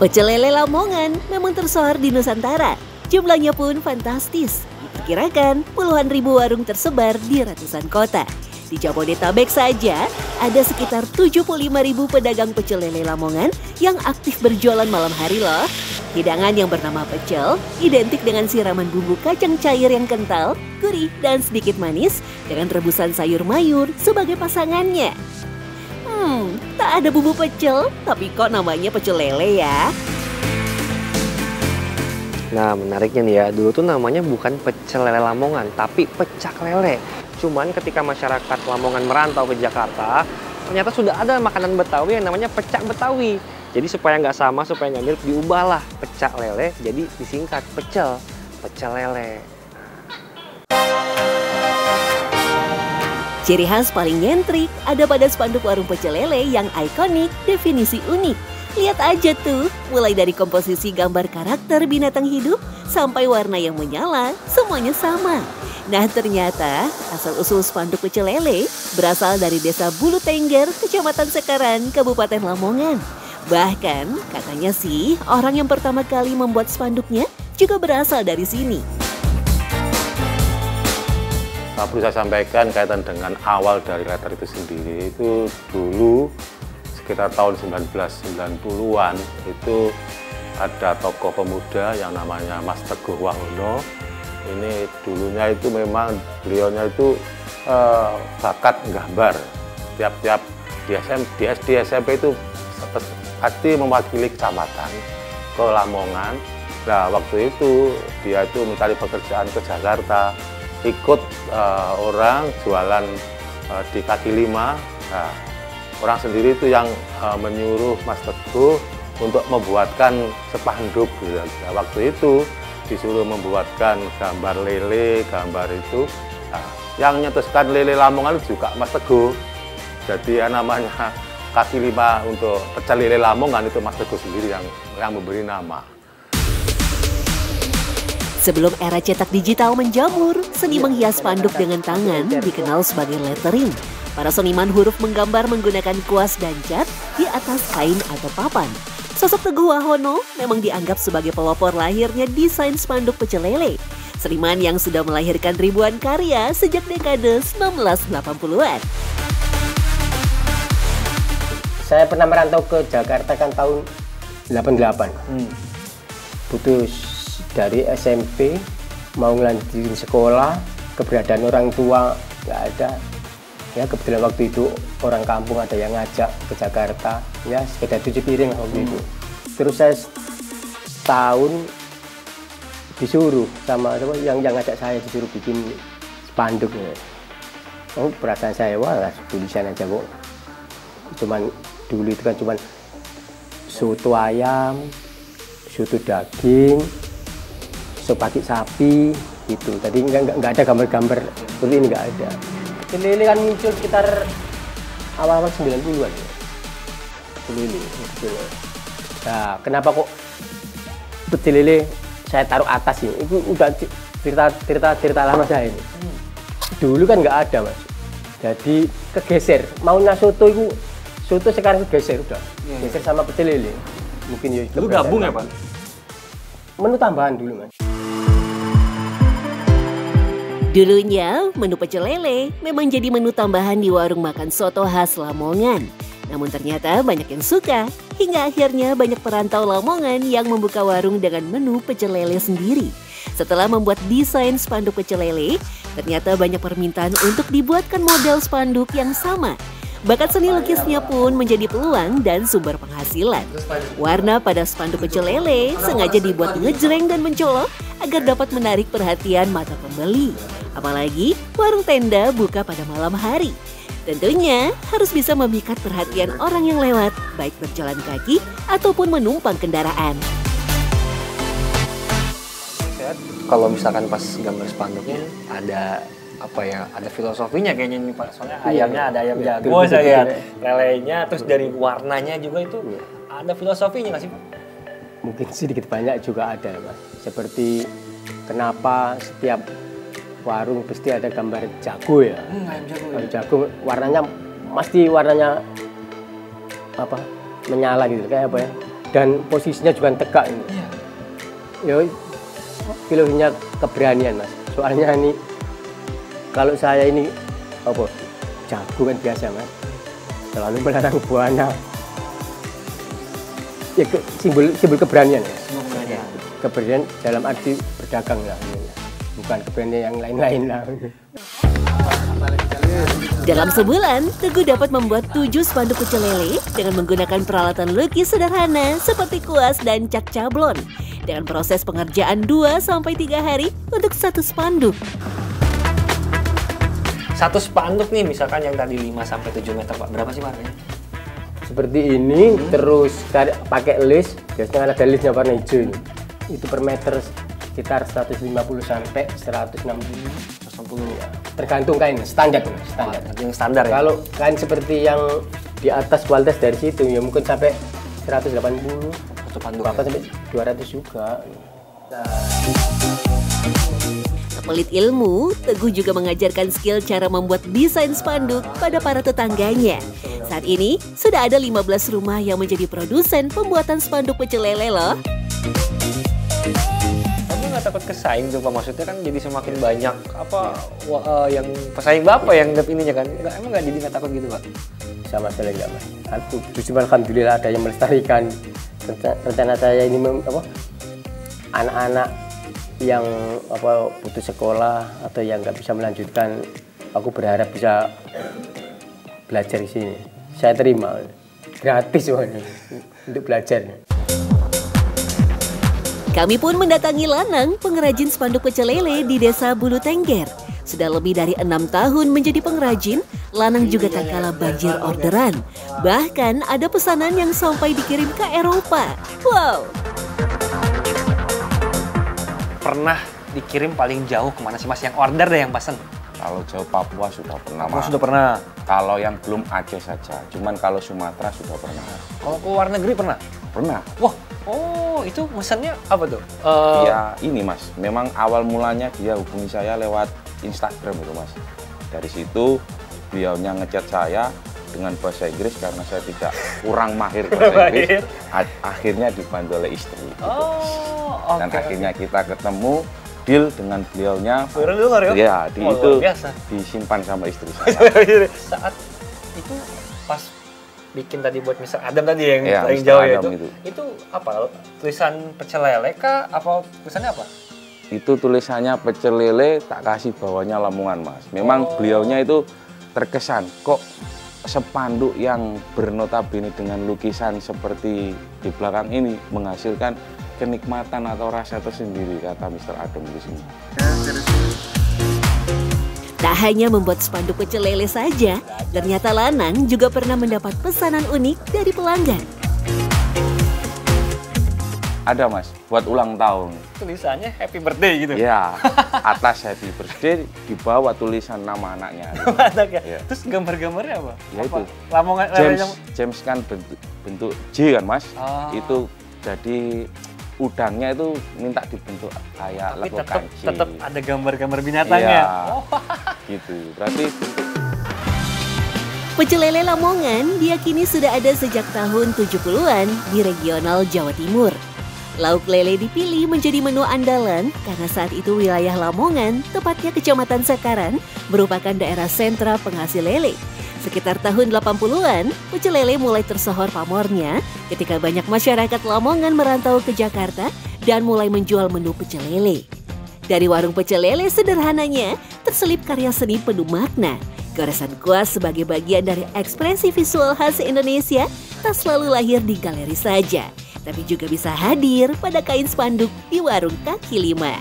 Pecel lele Lamongan memang tersohor di Nusantara. Jumlahnya pun fantastis. Diperkirakan puluhan ribu warung tersebar di ratusan kota. Di Jabodetabek saja ada sekitar 75 ribu pedagang pecel lele Lamongan yang aktif berjualan malam hari loh. Hidangan yang bernama pecel identik dengan siraman bumbu kacang cair yang kental, gurih, dan sedikit manis dengan rebusan sayur mayur sebagai pasangannya. Tak ada bumbu pecel, tapi kok namanya pecel lele ya? Nah, menariknya nih ya, dulu tuh namanya bukan pecel lele Lamongan, tapi pecak lele. Cuman ketika masyarakat Lamongan merantau ke Jakarta, ternyata sudah ada makanan Betawi yang namanya pecak Betawi. Jadi supaya nggak sama, supaya nggak mirip, diubahlah pecak lele, jadi disingkat pecel lele. Ciri khas paling nyentrik ada pada spanduk warung pecel lele yang ikonik, definisi unik. Lihat aja tuh, mulai dari komposisi gambar karakter binatang hidup sampai warna yang menyala, semuanya sama. Nah ternyata asal-usul spanduk pecel lele berasal dari desa Bulu Tengger, Kecamatan Sekaran, Kabupaten Lamongan. Bahkan katanya sih orang yang pertama kali membuat spanduknya juga berasal dari sini. Perlu saya sampaikan kaitan dengan awal dari letter itu sendiri, itu dulu sekitar tahun 1990-an itu ada tokoh pemuda yang namanya Mas Teguh Wahono. Ini dulunya itu memang beliaunya itu bakat gambar. Tiap-tiap di SD SMP itu pasti mewakili kecamatan ke Lamongan. Nah waktu itu dia itu mencari pekerjaan ke Jakarta, ikut orang jualan di kaki lima. Nah, orang sendiri itu yang menyuruh Mas Teguh untuk membuatkan spanduk. Nah, waktu itu disuruh membuatkan gambar lele, gambar itu. Nah, yang nyetuskan lele Lamongan juga Mas Teguh. Jadi namanya kaki lima untuk pecel lele Lamongan itu Mas Teguh sendiri yang memberi nama. Sebelum era cetak digital menjamur, seni menghias spanduk dengan tangan dikenal sebagai lettering. Para seniman huruf menggambar menggunakan kuas dan cat di atas kain atau papan. Sosok Teguh Wahono memang dianggap sebagai pelopor lahirnya desain spanduk pecel lele. Seniman yang sudah melahirkan ribuan karya sejak dekade 1980-an. Saya pernah merantau ke Jakarta kan tahun 88. Putus dari SMP, mau ngelanjutin sekolah, keberadaan orang tua nggak ada. Ya kebetulan waktu itu orang kampung ada yang ngajak ke Jakarta, ya sepeda 7 piring waktu itu. Terus saya setahun disuruh sama yang ngajak saya, disuruh bikin spanduk. Oh perasaan saya, wah tulisan aja kok. Cuman dulu itu kan cuman soto ayam, soto daging, pakai sapi gitu. Tadi nggak ada gambar-gambar seperti ini, nggak ada. Pecel lele kan muncul sekitar awal-awal 90-an. Pecel lele. Nah, kenapa kok pecel lele saya taruh atas ini? Itu udah cerita lama saya ini. Dulu kan nggak ada Mas. Jadi kegeser. Maunya soto itu, soto sekarang kegeser udah. Geser sama pecel lele. Mungkin ya. Dulu gabung ya Pak? Menu tambahan dulu Mas. Dulunya, menu pecel lele memang jadi menu tambahan di warung makan soto khas Lamongan. Namun ternyata banyak yang suka, hingga akhirnya banyak perantau Lamongan yang membuka warung dengan menu pecel lele sendiri. Setelah membuat desain spanduk pecel lele, ternyata banyak permintaan untuk dibuatkan model spanduk yang sama. Bakat seni lukisnya pun menjadi peluang dan sumber penghasilan. Warna pada spanduk pecel lele sengaja dibuat ngejreng dan mencolok agar dapat menarik perhatian mata pembeli. Apalagi warung tenda buka pada malam hari. Tentunya harus bisa memikat perhatian orang yang lewat, baik berjalan kaki ataupun menumpang kendaraan. Kalau misalkan pas gambar spanduknya ada apa ya, ada filosofinya kayaknya nih Pak. Soalnya ayamnya ada ayam jago, saya lelenya, terus dari warnanya juga itu ada filosofinya nggak sih Pak? Mungkin sedikit banyak juga ada Mas. Seperti kenapa setiap warung pasti ada gambar jago ya. Ayam jago. Ayam jago warnanya pasti warnanya apa? Menyala gitu, kayak apa ya? dan posisinya juga tegak ini. Ya filosofinya keberanian Mas. Soalnya ini kalau saya ini apa jago kan biasa Mas, selalu melarang buana. Ya simbol keberanian ya. Keberanian dalam arti berdagang lah, bukan keberanian yang lain-lain lah. Dalam sebulan, Teguh dapat membuat 7 spanduk pecel lele dengan menggunakan peralatan lukis sederhana seperti kuas dan cat cablon. Dengan proses pengerjaan 2-3 hari untuk 1 spanduk. 1 spanduk nih, misalkan yang tadi 5-7 meter Pak, berapa sih harganya? Seperti ini, terus pakai list, biasanya ada listnya warna hijau ini. Itu per meter sekitar 150 sampai 160 ya. Tergantung kain, standar. Yang standar ya? Kalau kain seperti yang di atas kualitas dari situ ya mungkin sampai 180, bahkan sampai 200 juga. Sepelit ilmu, Teguh juga mengajarkan skill cara membuat desain spanduk pada para tetangganya. Saat ini, sudah ada 15 rumah yang menjadi produsen pembuatan spanduk pecel lele loh. Nggak takut kesaing tuh Pak, maksudnya kan jadi semakin banyak yang pesaing Bapak yang ininya kan, emang nggak jadi nggak takut gitu Pak? Sama sekali nggak Mas. Justru alhamdulillah ada yang melestarikan. Rencana saya ini anak-anak yang putus sekolah atau yang nggak bisa melanjutkan, aku berharap bisa belajar di sini. Saya terima gratis untuk belajar. Kami pun mendatangi Lanang, pengrajin spanduk pecel lele di Desa Bulu Tengger. Sudah lebih dari 6 tahun menjadi pengrajin, Lanang juga tak kalah banjir orderan. Bahkan ada pesanan yang sampai dikirim ke Eropa. Wow! Pernah dikirim paling jauh kemana sih Mas? Yang order deh yang pesan? Kalau jauh Papua sudah pernah. Papua sudah pernah? Kalau yang belum Aceh saja, cuman kalau Sumatera sudah pernah. Kalau ke luar negeri pernah? Pernah. Wah, itu mesennya apa tuh? Ya ini Mas, memang awal mulanya dia hubungi saya lewat Instagram itu Mas. Dari situ beliaunya ngechat saya dengan bahasa Inggris karena saya tidak kurang mahir bahasa Inggris. Akhirnya dibantu oleh istri. Gitu. Dan akhirnya kita ketemu, deal dengan beliaunya. Ya, itu disimpan sama istri saya. Saat itu pas bikin tadi buat Mr. Adam tadi yang paling jauh ya itu apa? Tulisan pecel lele kah? Apa tulisannya apa? Itu tulisannya pecel lele, tak kasih bawahnya Lamongan Mas. Memang beliaunya itu terkesan kok spanduk yang bernotabene dengan lukisan seperti di belakang ini menghasilkan kenikmatan atau rasa tersendiri, kata Mr. Adam di sini. Tak hanya membuat spanduk pecel lele saja, ternyata Lanang juga pernah mendapat pesanan unik dari pelanggan. Ada Mas, buat ulang tahun. Tulisannya happy birthday gitu? Ya, atas happy birthday di bawah tulisan nama anaknya. Nama anaknya? Ya. Terus gambar-gambarnya apa? Ya itu, Lamongan, James kan bentuk J kan Mas, itu jadi udangnya itu minta dibentuk kayak lekukan J. Tetap ada gambar-gambar binatangnya? Iya, gitu, berarti Pecel lele Lamongan diyakini sudah ada sejak tahun 70-an di regional Jawa Timur. Lauk lele dipilih menjadi menu andalan karena saat itu wilayah Lamongan, tepatnya Kecamatan Sekaran, merupakan daerah sentra penghasil lele. Sekitar tahun 80-an, pecel lele mulai tersohor pamornya ketika banyak masyarakat Lamongan merantau ke Jakarta dan mulai menjual menu pecel lele. Dari warung pecel lele sederhananya, terselip karya seni penuh makna. Goresan kuas sebagai bagian dari ekspresi visual khas Indonesia tak selalu lahir di galeri saja, tapi juga bisa hadir pada kain spanduk di warung kaki lima.